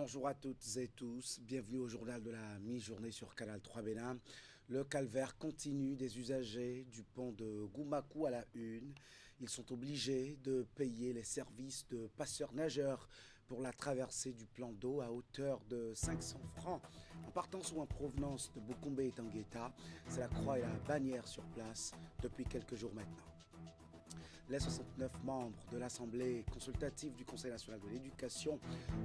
Bonjour à toutes et tous, bienvenue au journal de la mi-journée sur Canal 3 Bénin. Le calvaire continue des usagers du pont de Goumakou à la une. Ils sont obligés de payer les services de passeurs-nageurs pour la traversée du plan d'eau à hauteur de 500 francs. En partance ou en provenance de Boukoumbe et Tangueta, c'est la croix et la bannière sur place depuis quelques jours maintenant. Les 69 membres de l'Assemblée consultative du Conseil national de l'éducation,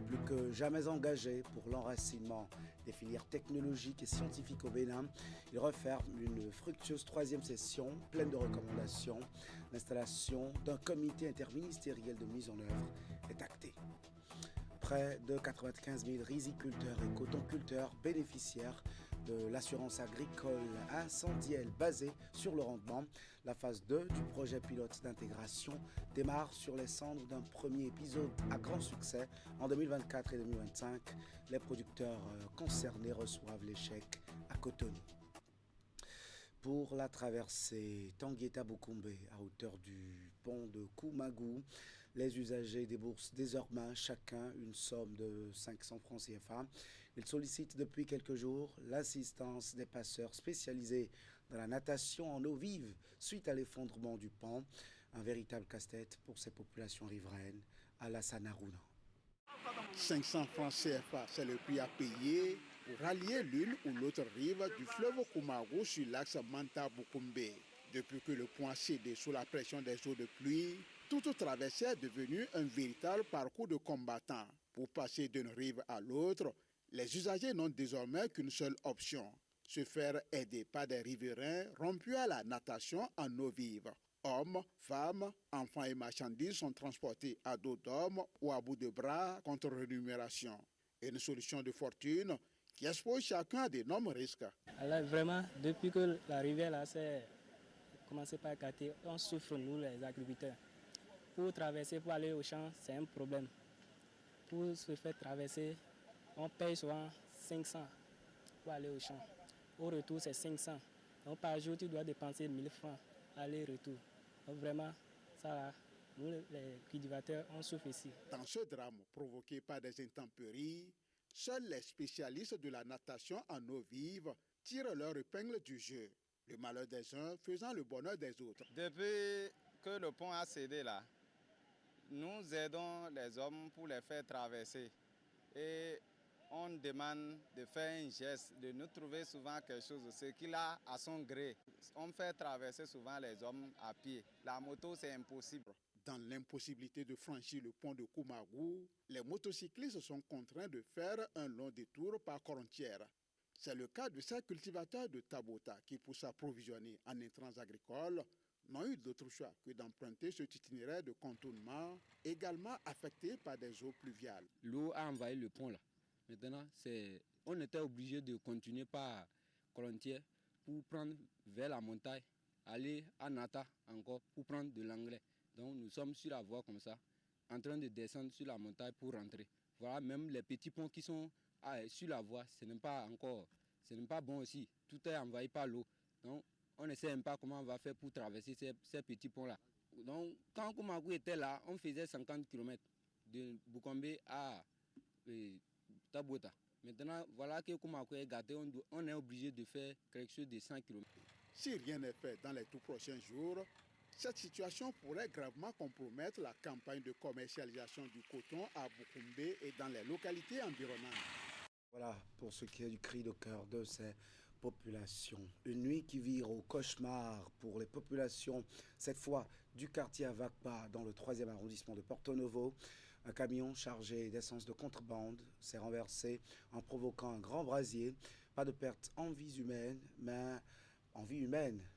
plus que jamais engagés pour l'enracinement des filières technologiques et scientifiques au Bénin, ils referment une fructueuse troisième session pleine de recommandations. L'installation d'un comité interministériel de mise en œuvre est actée. Près de 95 000 riziculteurs et cotonculteurs bénéficiaires de l'assurance agricole incendielle basée sur le rendement. La phase 2 du projet pilote d'intégration démarre sur les cendres d'un premier épisode à grand succès en 2024 et 2025. Les producteurs concernés reçoivent les chèques à Cotonou. Pour la traversée Tangueta-Boukoumbe à hauteur du pont de Koumagou, les usagers déboursent désormais chacun une somme de 500 francs CFA. Ils sollicitent depuis quelques jours l'assistance des passeurs spécialisés dans la natation en eau vive suite à l'effondrement du pont. Un véritable casse-tête pour ces populations riveraines. Alassane Harouna. 500 francs CFA, c'est le prix à payer pour rallier l'une ou l'autre rive du fleuve Koumagou sur l'axe Manta-Boukoumbe. Depuis que le pont a cédé sous la pression des eaux de pluie, toute traversée est devenue un véritable parcours de combattants. Pour passer d'une rive à l'autre, les usagers n'ont désormais qu'une seule option, se faire aider par des riverains rompus à la natation en eau vive. Hommes, femmes, enfants et marchandises sont transportés à dos d'hommes ou à bout de bras contre rémunération. Une solution de fortune qui expose chacun à d'énormes risques. Alors vraiment, depuis que la rivière là s'est commencé par écarter, on souffre nous les agriculteurs. Pour traverser, pour aller au champ, c'est un problème. Pour se faire traverser, on paye souvent 500 pour aller au champ. Au retour, c'est 500. Donc par jour, tu dois dépenser 1000 francs aller-retour. Donc vraiment, ça, nous les cultivateurs, on souffre ici. Dans ce drame provoqué par des intempéries, seuls les spécialistes de la natation en eau vive tirent leur épingle du jeu. Le malheur des uns faisant le bonheur des autres. Depuis que le pont a cédé là, nous aidons les hommes pour les faire traverser. Et on demande de faire un geste, de nous trouver souvent quelque chose, ce qu'il a à son gré. On fait traverser souvent les hommes à pied. La moto, c'est impossible. Dans l'impossibilité de franchir le pont de Koumagou, les motocyclistes sont contraints de faire un long détour par Corontière. C'est le cas de ces cultivateurs de Tabota qui, pour s'approvisionner en intrants agricoles, n'ont eu d'autre choix que d'emprunter cet itinéraire de contournement, également affecté par des eaux pluviales. L'eau a envahi le pont là. Maintenant, on était obligé de continuer par Corontière pour prendre vers la montagne, aller à Nata encore pour prendre de l'engrais. Donc nous sommes sur la voie comme ça, en train de descendre sur la montagne pour rentrer. Voilà, même les petits ponts qui sont sur la voie, ce n'est pas bon aussi. Tout est envahi par l'eau. Donc on ne sait même pas comment on va faire pour traverser ces petits ponts-là. Donc quand Koumagou était là, on faisait 50 km de Boukoumbe à Tabota. Maintenant, voilà que Koumagou est gâté, on est obligé de faire quelque chose de 100 km. Si rien n'est fait dans les tout prochains jours, cette situation pourrait gravement compromettre la campagne de commercialisation du coton à Boukoumbe et dans les localités environnantes. Voilà pour ce qui est du cri de cœur de ces populations. Une nuit qui vire au cauchemar pour les populations, cette fois du quartier Avakpa dans le 3e arrondissement de Porto Novo. Un camion chargé d'essence de contrebande s'est renversé en provoquant un grand brasier. Pas de perte en vie humaine,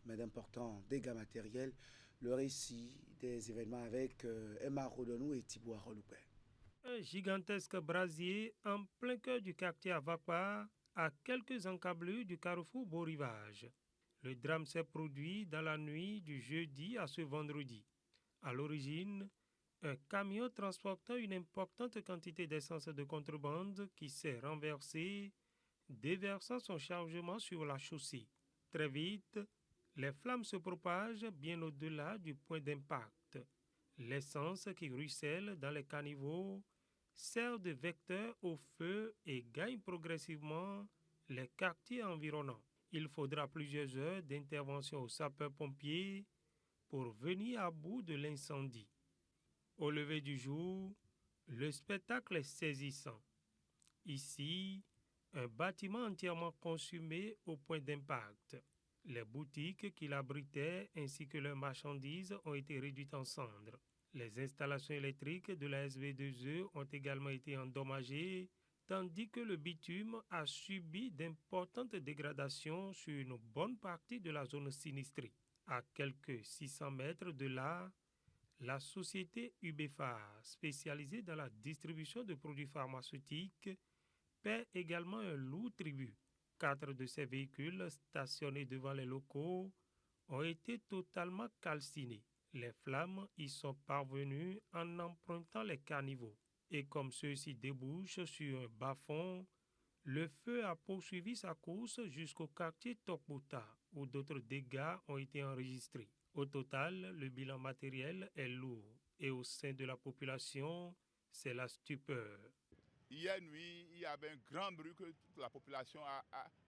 mais d'importants dégâts matériels. Le récit des événements avec Emma Rodonou et Thibaut Aroloupé. Un gigantesque brasier en plein cœur du quartier Avakpa, à quelques encablures du carrefour Beau-Rivage. Le drame s'est produit dans la nuit du jeudi à ce vendredi. À l'origine, un camion transportant une importante quantité d'essence de contrebande qui s'est renversé, déversant son chargement sur la chaussée. Très vite, les flammes se propagent bien au-delà du point d'impact. L'essence qui ruisselle dans les caniveaux sert de vecteur au feu et gagne progressivement les quartiers environnants. Il faudra plusieurs heures d'intervention aux sapeurs-pompiers pour venir à bout de l'incendie. Au lever du jour, le spectacle est saisissant. Ici, un bâtiment entièrement consumé au point d'impact. Les boutiques qui l'abritaient ainsi que leurs marchandises ont été réduites en cendres. Les installations électriques de la SV2E ont également été endommagées, tandis que le bitume a subi d'importantes dégradations sur une bonne partie de la zone sinistrée. À quelques 600 mètres de là, la société UBEFAR, spécialisée dans la distribution de produits pharmaceutiques, paie également un lourd tribut. 4 de ces véhicules stationnés devant les locaux ont été totalement calcinés. Les flammes y sont parvenues en empruntant les caniveaux. Et comme ceux-ci débouchent sur un bas-fond, le feu a poursuivi sa course jusqu'au quartier Tokbuta, où d'autres dégâts ont été enregistrés. Au total, le bilan matériel est lourd et au sein de la population, c'est la stupeur. Hier nuit, il y avait un grand bruit que toute la population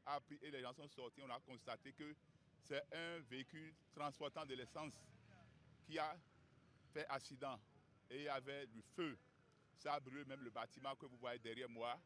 a pris et les gens sont sortis. On a constaté que c'est un véhicule transportant de l'essence qui a fait accident et il y avait du feu. Ça a brûlé même le bâtiment que vous voyez derrière moi.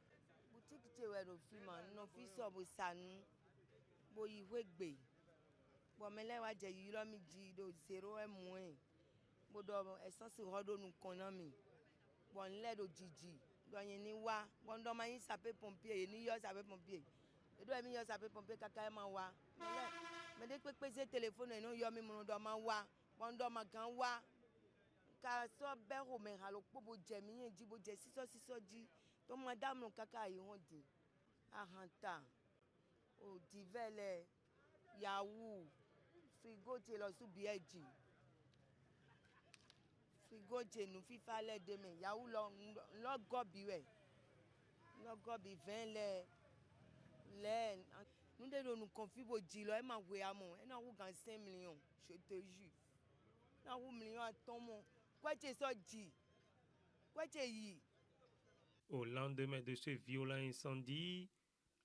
Au lendemain de ce violent incendie,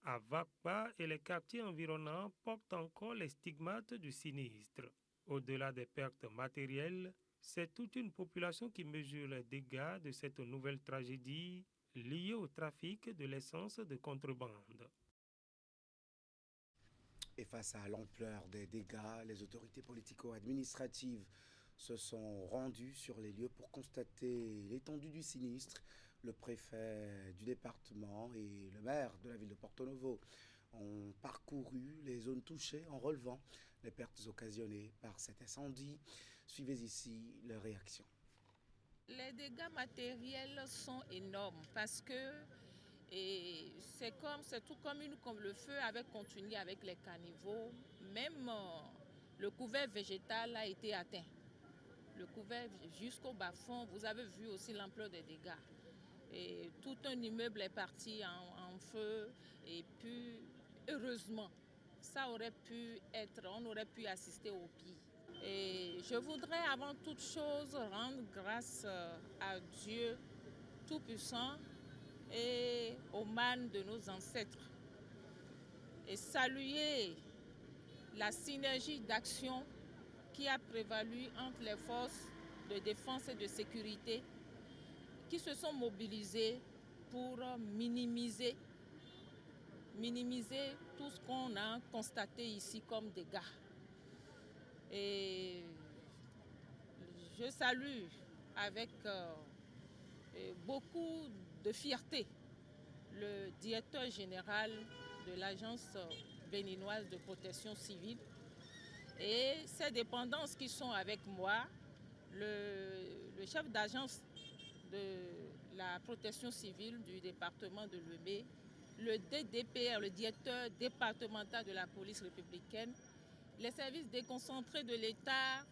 à Vakpa et les quartiers environnants portent encore les stigmates du sinistre. Au-delà des pertes matérielles, c'est toute une population qui mesure les dégâts de cette nouvelle tragédie liée au trafic de l'essence de contrebande. Et face à l'ampleur des dégâts, les autorités politico-administratives se sont rendues sur les lieux pour constater l'étendue du sinistre. Le préfet du département et le maire de la ville de Porto Novo ont parcouru les zones touchées en relevant les pertes occasionnées par cet incendie. Suivez ici leurs réactions. Les dégâts matériels sont énormes parce que c'est tout comme le feu avait continué avec les caniveaux. Même le couvert végétal a été atteint. Le couvert jusqu'au bas-fond, vous avez vu aussi l'ampleur des dégâts. Et tout un immeuble est parti en feu et puis heureusement, on aurait pu assister au pire. Et je voudrais avant toute chose rendre grâce à Dieu Tout-Puissant et aux mânes de nos ancêtres et saluer la synergie d'action qui a prévalu entre les forces de défense et de sécurité qui se sont mobilisés pour minimiser tout ce qu'on a constaté ici comme dégâts. Et je salue avec beaucoup de fierté le directeur général de l'Agence béninoise de protection civile et ses dépendances qui sont avec moi, le chef d'agence de la protection civile du département de Lemay, le DDPR, le directeur départemental de la police républicaine, les services déconcentrés de l'État,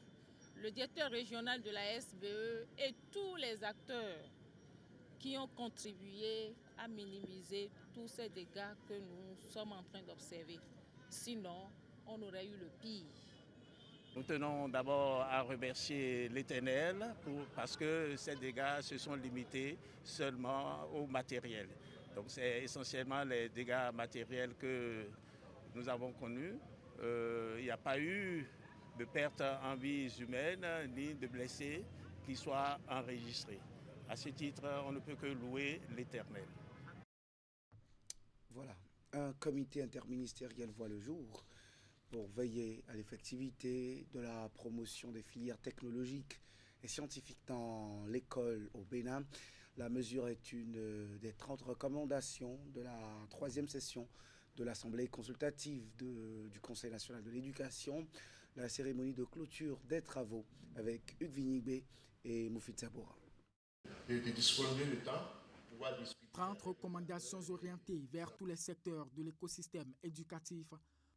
le directeur régional de la SBE et tous les acteurs qui ont contribué à minimiser tous ces dégâts que nous sommes en train d'observer. Sinon, on aurait eu le pire. Nous tenons d'abord à remercier l'Éternel parce que ces dégâts se sont limités seulement au matériel. Donc c'est essentiellement les dégâts matériels que nous avons connus. Il n'y a pas eu de pertes en vies humaines ni de blessés qui soient enregistrés. À ce titre, on ne peut que louer l'Éternel. Voilà, un comité interministériel voit le jour pour veiller à l'effectivité de la promotion des filières technologiques et scientifiques dans l'école au Bénin. La mesure est une des 30 recommandations de la 3e session de l'Assemblée consultative du Conseil national de l'éducation. La cérémonie de clôture des travaux avec Hugues Vignigbe et Moufid Saboura. De disponibiliser le temps pour pouvoir discuter. 30 recommandations orientées vers tous les secteurs de l'écosystème éducatif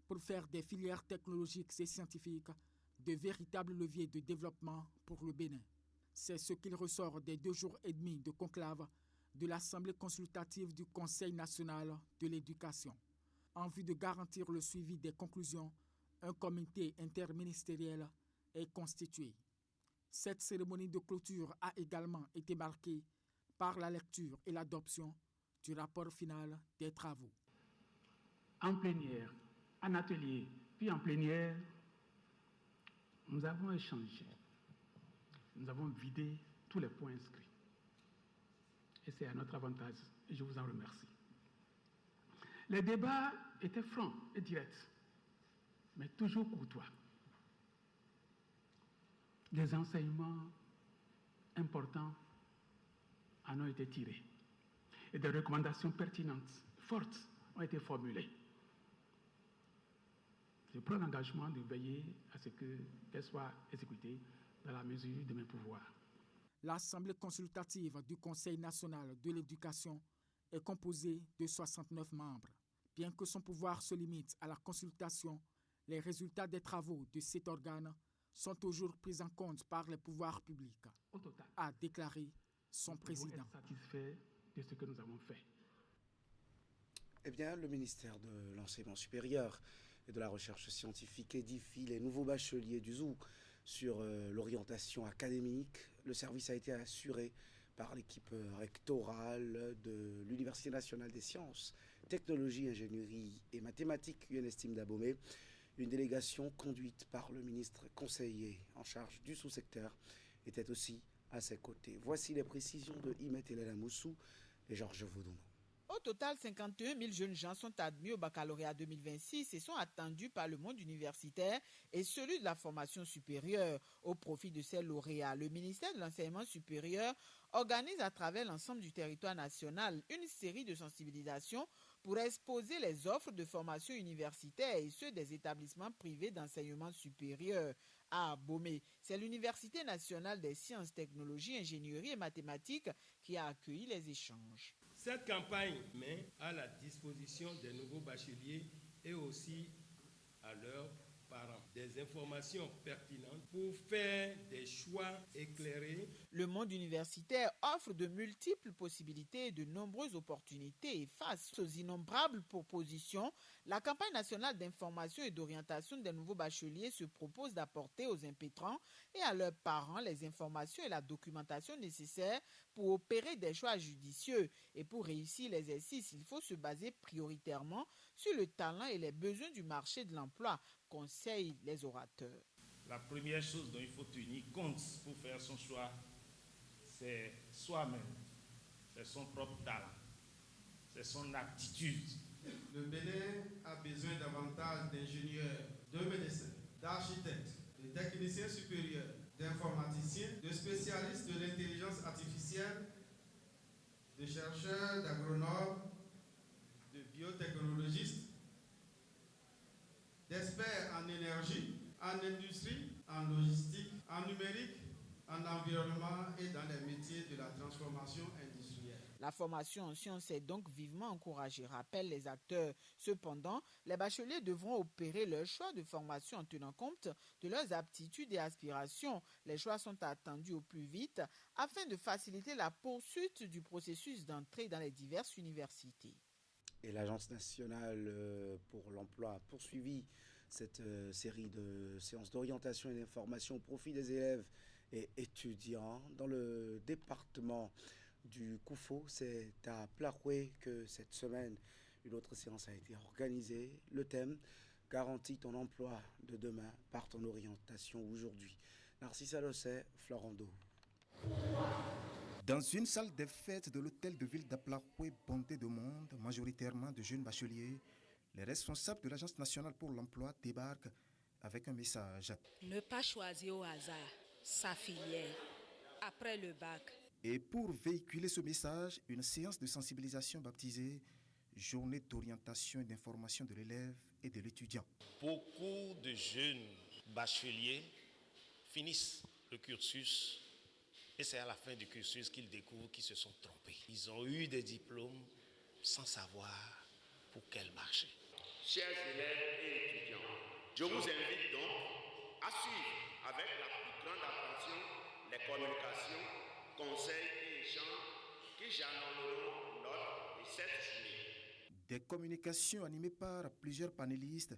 pour faire des filières technologiques et scientifiques de véritables leviers de développement pour le Bénin. C'est ce qu'il ressort des 2 jours et demi de conclave de l'Assemblée consultative du Conseil national de l'éducation. En vue de garantir le suivi des conclusions, un comité interministériel est constitué. Cette cérémonie de clôture a également été marquée par la lecture et l'adoption du rapport final des travaux. En plénière, en atelier, puis en plénière, nous avons échangé. Nous avons vidé tous les points inscrits. Et c'est à notre avantage, et je vous en remercie. Les débats étaient francs et directs, mais toujours courtois. Des enseignements importants en ont été tirés. Et des recommandations pertinentes, fortes, ont été formulées. Je prends l'engagement de veiller à ce qu'elles soient exécutées dans la mesure de mes pouvoirs. L'Assemblée consultative du Conseil national de l'éducation est composée de 69 membres. Bien que son pouvoir se limite à la consultation, les résultats des travaux de cet organe sont toujours pris en compte par les pouvoirs publics, a déclaré son président. Être satisfait de ce que nous avons fait. Eh bien, le ministère de l'Enseignement supérieur et de la Recherche scientifique édifie les nouveaux bacheliers du ZOU sur l'orientation académique. Le service a été assuré par l'équipe rectorale de l'Université nationale des sciences, technologies, ingénierie et mathématiques UNESTIM d'Abomey. Une délégation conduite par le ministre conseiller en charge du sous-secteur était aussi à ses côtés. Voici les précisions de Imet Elena Moussou et Georges Vaudon. Au total, 51 000 jeunes gens sont admis au baccalauréat 2026 et sont attendus par le monde universitaire et celui de la formation supérieure. Au profit de ces lauréats, le ministère de l'Enseignement supérieur organise à travers l'ensemble du territoire national une série de sensibilisations pour exposer les offres de formation universitaire et ceux des établissements privés d'enseignement supérieur. À Abomey, c'est l'Université nationale des sciences, technologies, ingénierie et mathématiques qui a accueilli les échanges. Cette campagne met à la disposition des nouveaux bacheliers et aussi à leurs parents des informations pertinentes pour faire des choix éclairés. Le monde universitaire offre de multiples possibilités et de nombreuses opportunités et face aux innombrables propositions, la campagne nationale d'information et d'orientation des nouveaux bacheliers se propose d'apporter aux impétrants et à leurs parents les informations et la documentation nécessaires pour opérer des choix judicieux. Et pour réussir l'exercice, il faut se baser prioritairement sur le talent et les besoins du marché de l'emploi, conseillent les orateurs. La première chose dont il faut tenir compte pour faire son choix, c'est soi-même, c'est son propre talent, c'est son aptitude. Le Bénin a besoin davantage d'ingénieurs, de médecins, d'architectes, de techniciens supérieurs, d'informaticiens, de spécialistes de l'intelligence artificielle, de chercheurs, d'agronomes, de biotechnologistes, d'experts en énergie, en industrie, en logistique, en numérique, en environnement et dans les métiers de la transformation industrielle. La formation en sciences est donc vivement encouragée, rappellent les acteurs. Cependant, les bacheliers devront opérer leur choix de formation en tenant compte de leurs aptitudes et aspirations. Les choix sont attendus au plus vite afin de faciliter la poursuite du processus d'entrée dans les diverses universités. Et l'Agence nationale pour l'emploi a poursuivi Cette série de séances d'orientation et d'information au profit des élèves et étudiants dans le département du Koufo. C'est à Plaroué que cette semaine, une autre séance a été organisée. Le thème, garantit ton emploi de demain par ton orientation aujourd'hui. Narcisse Alosset, Florando. Dans une salle des fêtes de l'hôtel de ville d'Aplaroué, bondée de monde, majoritairement de jeunes bacheliers, les responsables de l'Agence nationale pour l'emploi débarquent avec un message. Ne pas choisir au hasard sa filière après le bac. Et pour véhiculer ce message, une séance de sensibilisation baptisée Journée d'orientation et d'information de l'élève et de l'étudiant. Beaucoup de jeunes bacheliers finissent le cursus et c'est à la fin du cursus qu'ils découvrent qu'ils se sont trompés. Ils ont eu des diplômes sans savoir pour quel marché. Chers élèves et étudiants, je vous invite donc à suivre avec la plus grande attention les communications, conseils et échanges qui jalonneront lors de cette journée. Des communications animées par plusieurs panélistes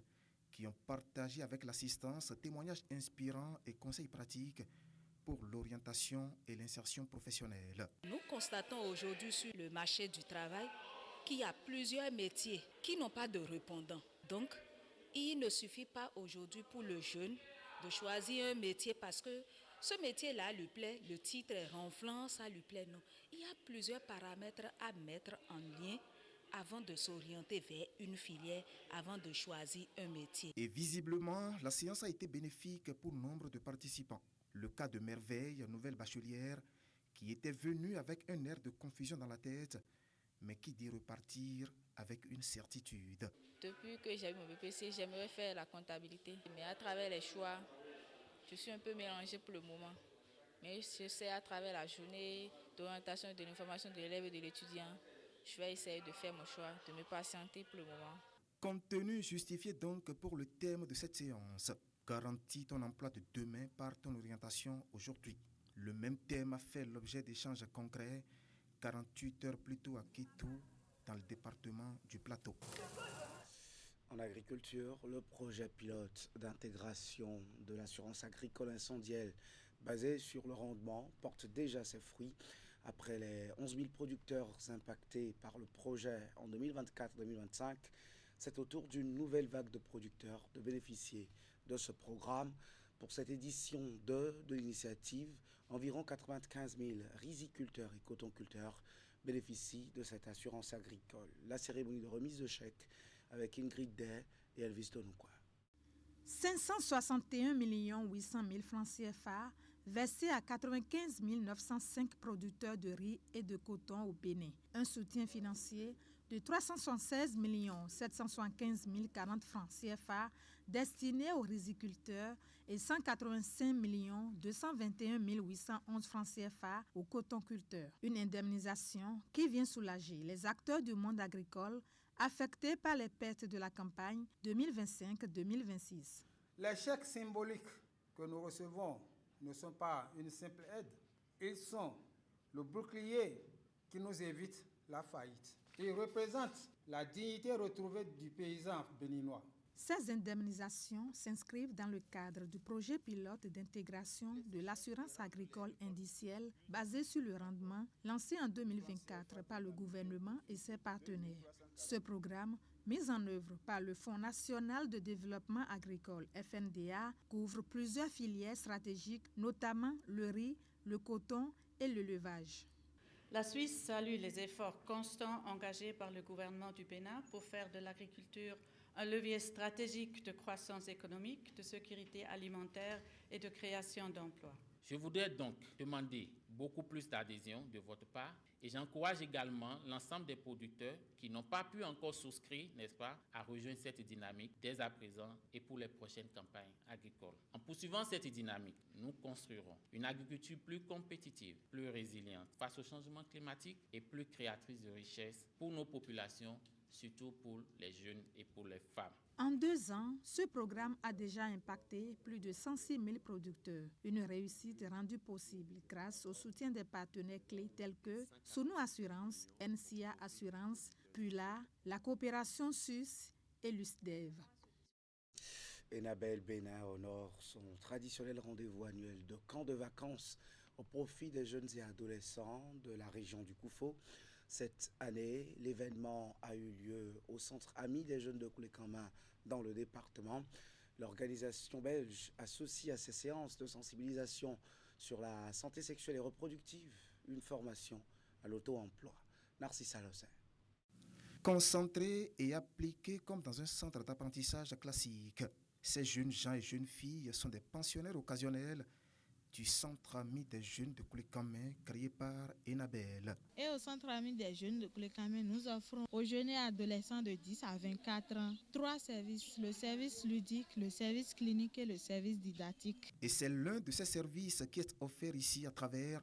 qui ont partagé avec l'assistance témoignages inspirants et conseils pratiques pour l'orientation et l'insertion professionnelle. Nous constatons aujourd'hui sur le marché du travail qu'il y a plusieurs métiers qui n'ont pas de répondants. Donc, il ne suffit pas aujourd'hui pour le jeune de choisir un métier parce que ce métier-là lui plaît, le titre est ronflant, ça lui plaît. Non, il y a plusieurs paramètres à mettre en lien avant de s'orienter vers une filière, avant de choisir un métier. Et visiblement, la séance a été bénéfique pour nombre de participants. Le cas de Merveille, nouvelle bachelière, qui était venue avec un air de confusion dans la tête, mais qui dit repartir avec une certitude. Depuis que j'ai eu mon BPC, j'aimerais faire la comptabilité. Mais à travers les choix, je suis un peu mélangée pour le moment. Mais je sais à travers la journée d'orientation et de l'information de l'élève et de l'étudiant, je vais essayer de faire mon choix, de me patienter pour le moment. Contenu justifié donc pour le thème de cette séance. Garantis ton emploi de demain par ton orientation aujourd'hui. Le même thème a fait l'objet d'échanges concrets 48 heures plus tôt à Kétou, dans le département du Plateau. En agriculture, le projet pilote d'intégration de l'assurance agricole incendielle basé sur le rendement porte déjà ses fruits. Après les 11 000 producteurs impactés par le projet en 2024-2025, c'est au tour d'une nouvelle vague de producteurs de bénéficier de ce programme. Pour cette édition 2 de l'initiative, environ 95 000 riziculteurs et cotonculteurs bénéficient de cette assurance agricole. La cérémonie de remise de chèques avec Ingrid Day et Elvis Donoukoua. 561 800 000 francs CFA versés à 95 905 producteurs de riz et de coton au Bénin. Un soutien financier de 376 775 040 francs CFA destiné aux riziculteurs et 185 221 811 francs CFA aux cotonculteurs. Une indemnisation qui vient soulager les acteurs du monde agricole affectés par les pertes de la campagne 2025-2026. Les chèques symboliques que nous recevons ne sont pas une simple aide. Ils sont le bouclier qui nous évite la faillite. Ils représentent la dignité retrouvée du paysan béninois. Ces indemnisations s'inscrivent dans le cadre du projet pilote d'intégration de l'assurance agricole indicielle basé sur le rendement lancé en 2024 par le gouvernement et ses partenaires. Ce programme, mis en œuvre par le Fonds national de développement agricole FNDA, couvre plusieurs filières stratégiques, notamment le riz, le coton et l'élevage. La Suisse salue les efforts constants engagés par le gouvernement du Bénin pour faire de l'agriculture un levier stratégique de croissance économique, de sécurité alimentaire et de création d'emplois. Je voudrais donc demander beaucoup plus d'adhésion de votre part et j'encourage également l'ensemble des producteurs qui n'ont pas pu encore souscrire, n'est-ce pas, à rejoindre cette dynamique dès à présent et pour les prochaines campagnes agricoles. En poursuivant cette dynamique, nous construirons une agriculture plus compétitive, plus résiliente face au changement climatique et plus créatrice de richesses pour nos populations, surtout pour les jeunes et pour les femmes. En 2 ans, ce programme a déjà impacté plus de 106 000 producteurs. Une réussite rendue possible grâce au soutien des partenaires clés tels que Sounou Assurance, NCA Assurance, Pula, la coopération suisse et l'USDEV. Enabel Bénin honore son traditionnel rendez-vous annuel de camp de vacances au profit des jeunes et adolescents de la région du Koufo. Cette année, l'événement a eu lieu au Centre Amis des jeunes de Koulé-Kama dans le département. L'organisation belge associe à ces séances de sensibilisation sur la santé sexuelle et reproductive une formation à l'auto-emploi. Narcissa Lossin. Concentrés et appliqués comme dans un centre d'apprentissage classique, ces jeunes gens et jeunes filles sont des pensionnaires occasionnels du Centre Amis des jeunes de Koulé-Kama créé par Enabel. Et au Centre Amis des jeunes de Koulé-Kama, nous offrons aux jeunes et adolescents de 10 à 24 ans 3 services, le service ludique, le service clinique et le service didactique. Et c'est l'un de ces services qui est offert ici à travers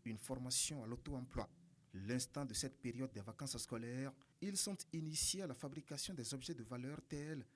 une formation à l'auto-emploi. L'instant de cette période des vacances scolaires, ils sont initiés à la fabrication des objets de valeur tels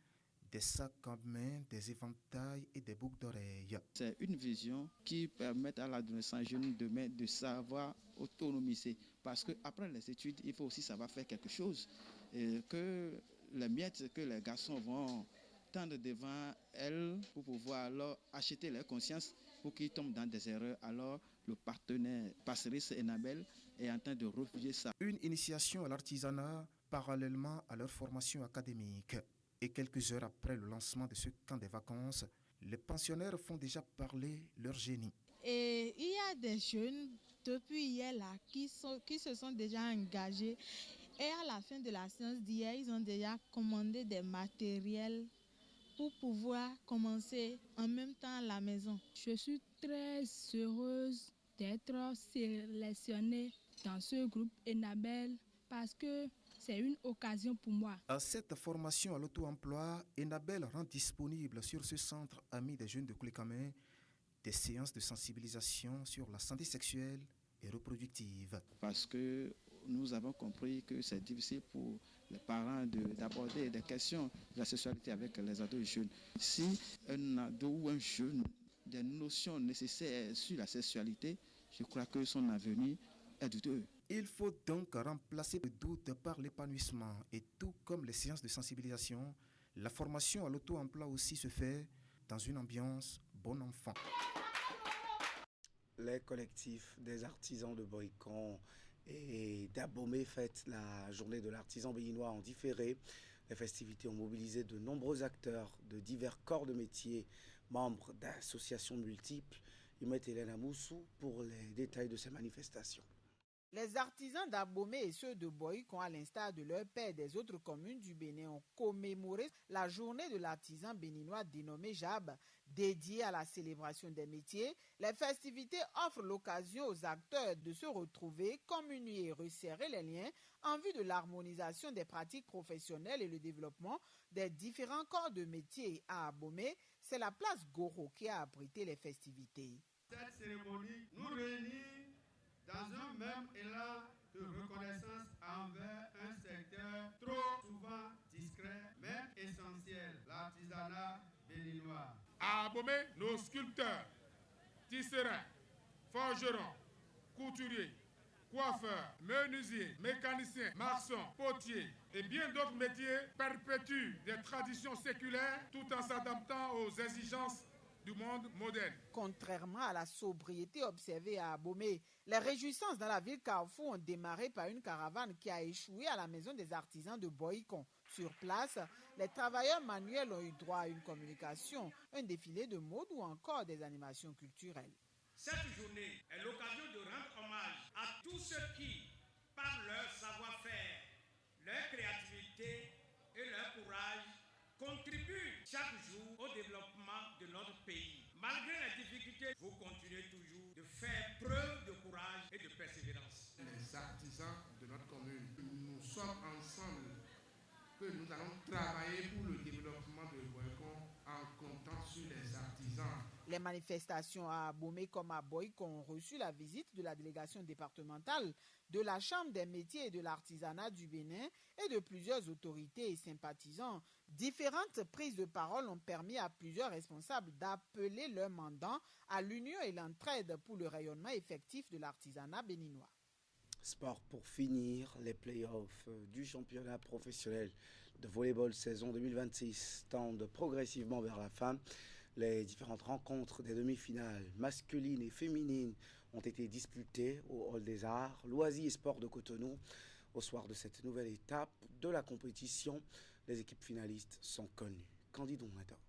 des sacs à main, des éventails et des boucles d'oreilles. C'est une vision qui permet à l'adolescent jeune demain de savoir autonomiser. Parce qu'après les études, il faut aussi savoir faire quelque chose. Et que les miettes que les garçons vont tendre devant elles pour pouvoir alors acheter leur conscience pour qu'ils tombent dans des erreurs. Alors le partenaire Passeris Enabel est en train de refuser ça. Une initiation à l'artisanat parallèlement à leur formation académique. Et quelques heures après le lancement de ce camp des vacances, les pensionnaires font déjà parler leur génie. Et il y a des jeunes depuis hier là qui se sont déjà engagés. Et à la fin de la séance d'hier, ils ont déjà commandé des matériels pour pouvoir commencer en même temps à la maison. Je suis très heureuse d'être sélectionnée dans ce groupe Enabel parce que c'est une occasion pour moi. À cette formation à l'auto-emploi, Enabel rend disponible sur ce centre Amis des jeunes de Koulé-Kama des séances de sensibilisation sur la santé sexuelle et reproductive. Parce que nous avons compris que c'est difficile pour les parents d'aborder des questions de la sexualité avec les ados jeunes. Si un ado ou un jeune a des notions nécessaires sur la sexualité, je crois que son avenir est douteux. Il faut donc remplacer le doute par l'épanouissement. Et tout comme les séances de sensibilisation, la formation à l'auto-emploi aussi se fait dans une ambiance bon enfant. Les collectifs des artisans de Boïcon et d'Abomey fêtent la journée de l'artisan béninois en différé. Les festivités ont mobilisé de nombreux acteurs de divers corps de métier, membres d'associations multiples. Imet Hélène Amoussou pour les détails de ces manifestations. Les artisans d'Abomey et ceux de Boïcon, à l'instar de leurs pairs des autres communes du Bénin, ont commémoré la journée de l'artisan béninois dénommée JAB, dédiée à la célébration des métiers. Les festivités offrent l'occasion aux acteurs de se retrouver, communier et resserrer les liens en vue de l'harmonisation des pratiques professionnelles et le développement des différents corps de métiers. À Abomey, c'est la place Goro qui a abrité les festivités. Cette cérémonie nous réunit dans un même élan de reconnaissance envers un secteur trop souvent discret, mais essentiel, l'artisanat béninois. À Abomey, nos sculpteurs, tisserands, forgerons, couturiers, coiffeurs, menuisiers, mécaniciens, maçons, potiers et bien d'autres métiers perpétuent des traditions séculaires tout en s'adaptant aux exigences du monde moderne. Contrairement à la sobriété observée à Abomey, les réjouissances dans la ville Carrefour ont démarré par une caravane qui a échoué à la maison des artisans de Boïcon. Sur place, les travailleurs manuels ont eu droit à une communication, un défilé de mode ou encore des animations culturelles. Cette journée est l'occasion de rendre hommage à tous ceux qui, par leur savoir-faire, leur créativité et leur courage, contribuent chaque jour au développement de notre pays. Malgré les difficultés, vous continuez toujours de faire preuve de courage et de persévérance. Les artisans de notre commune, nous sommes ensemble que nous allons travailler pour le développement de Boïcon en comptant sur les artisans. Les manifestations à Abomey comme à Boïcon ont reçu la visite de la délégation départementale, de la Chambre des métiers et de l'artisanat du Bénin et de plusieurs autorités et sympathisants. Différentes prises de parole ont permis à plusieurs responsables d'appeler leurs mandants à l'union et l'entraide pour le rayonnement effectif de l'artisanat béninois. Sport pour finir, les playoffs du championnat professionnel de volleyball saison 2026 tendent progressivement vers la fin. Les différentes rencontres des demi-finales masculines et féminines ont été disputées au Hall des Arts, Loisirs et Sports de Cotonou. Au soir de cette nouvelle étape de la compétition, les équipes finalistes sont connues. Candide Ouattara.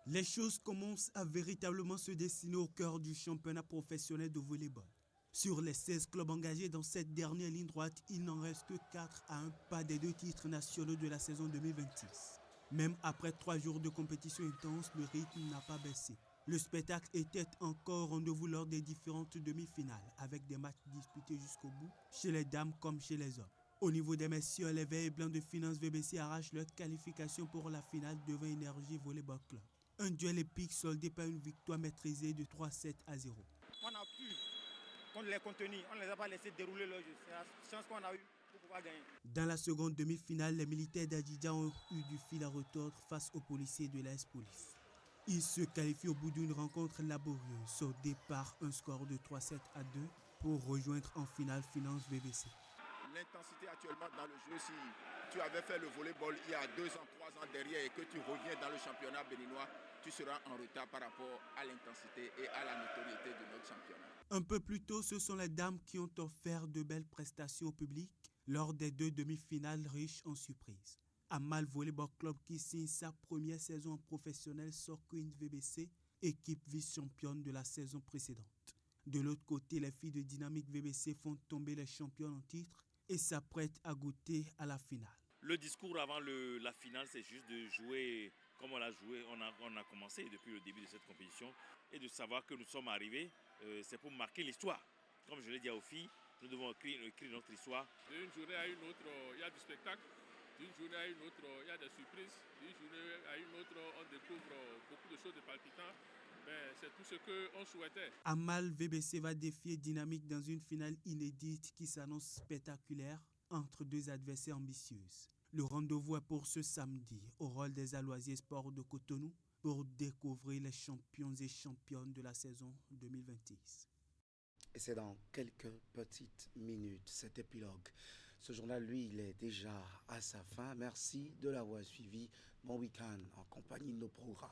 Les choses commencent à véritablement se dessiner au cœur du championnat professionnel de volleyball. Sur les 16 clubs engagés dans cette dernière ligne droite, il n'en reste que 4 à un pas des 2 titres nationaux de la saison 2026. Même après 3 jours de compétition intense, le rythme n'a pas baissé. Le spectacle était encore au rendez-vous lors des différentes demi-finales, avec des matchs disputés jusqu'au bout, chez les dames comme chez les hommes. Au niveau des messieurs, les Verts Blancs de Finance VBC arrachent leur qualification pour la finale devant Énergie Volleyball Club. Un duel épique soldé par une victoire maîtrisée de 3-7 à 0. On a pu les contenir, on ne les a pas laissés dérouler leur jeu. C'est la chance qu'on a eue pour pouvoir gagner. Dans la seconde demi-finale, les militaires d'Adidjan ont eu du fil à retordre face aux policiers de l'AS Police. Ils se qualifient au bout d'une rencontre laborieuse, soldée par un score de 3-7 à 2 pour rejoindre en finale Finance VBC. L'intensité actuellement dans le jeu, si tu avais fait le volleyball il y a 2 ans, 3 ans derrière et que tu reviens dans le championnat béninois, tu seras en retard par rapport à l'intensité et à la notoriété de notre championnat. Un peu plus tôt, ce sont les dames qui ont offert de belles prestations au public lors des 2 demi-finales riches en surprises. Amal Volleyball Club qui signe sa première saison en professionnel sort Queen VBC, équipe vice-championne de la saison précédente. De l'autre côté, les filles de Dynamique VBC font tomber les championnes en titre et s'apprêtent à goûter à la finale. Le discours avant la finale, c'est juste de jouer comme on l'a joué. On a commencé depuis le début de cette compétition et de savoir que nous sommes arrivés, c'est pour marquer l'histoire. Comme je l'ai dit aux filles, nous devons écrire notre histoire. D'une journée à une autre, il y a du spectacle. D'une journée à une autre, il y a des surprises. D'une journée à une autre, on découvre beaucoup de choses de palpitantes. Mais c'est tout ce qu'on souhaitait. Amal VBC va défier Dynamique dans une finale inédite qui s'annonce spectaculaire entre 2 adversaires ambitieuses. Le rendez-vous est pour ce samedi au Hall des Arts Loisirs Sports de Cotonou pour découvrir les champions et championnes de la saison 2026. Et c'est dans quelques petites minutes cet épilogue. Ce journal, lui, il est déjà à sa fin. Merci de l'avoir suivi. Bon week-end en compagnie de nos programmes.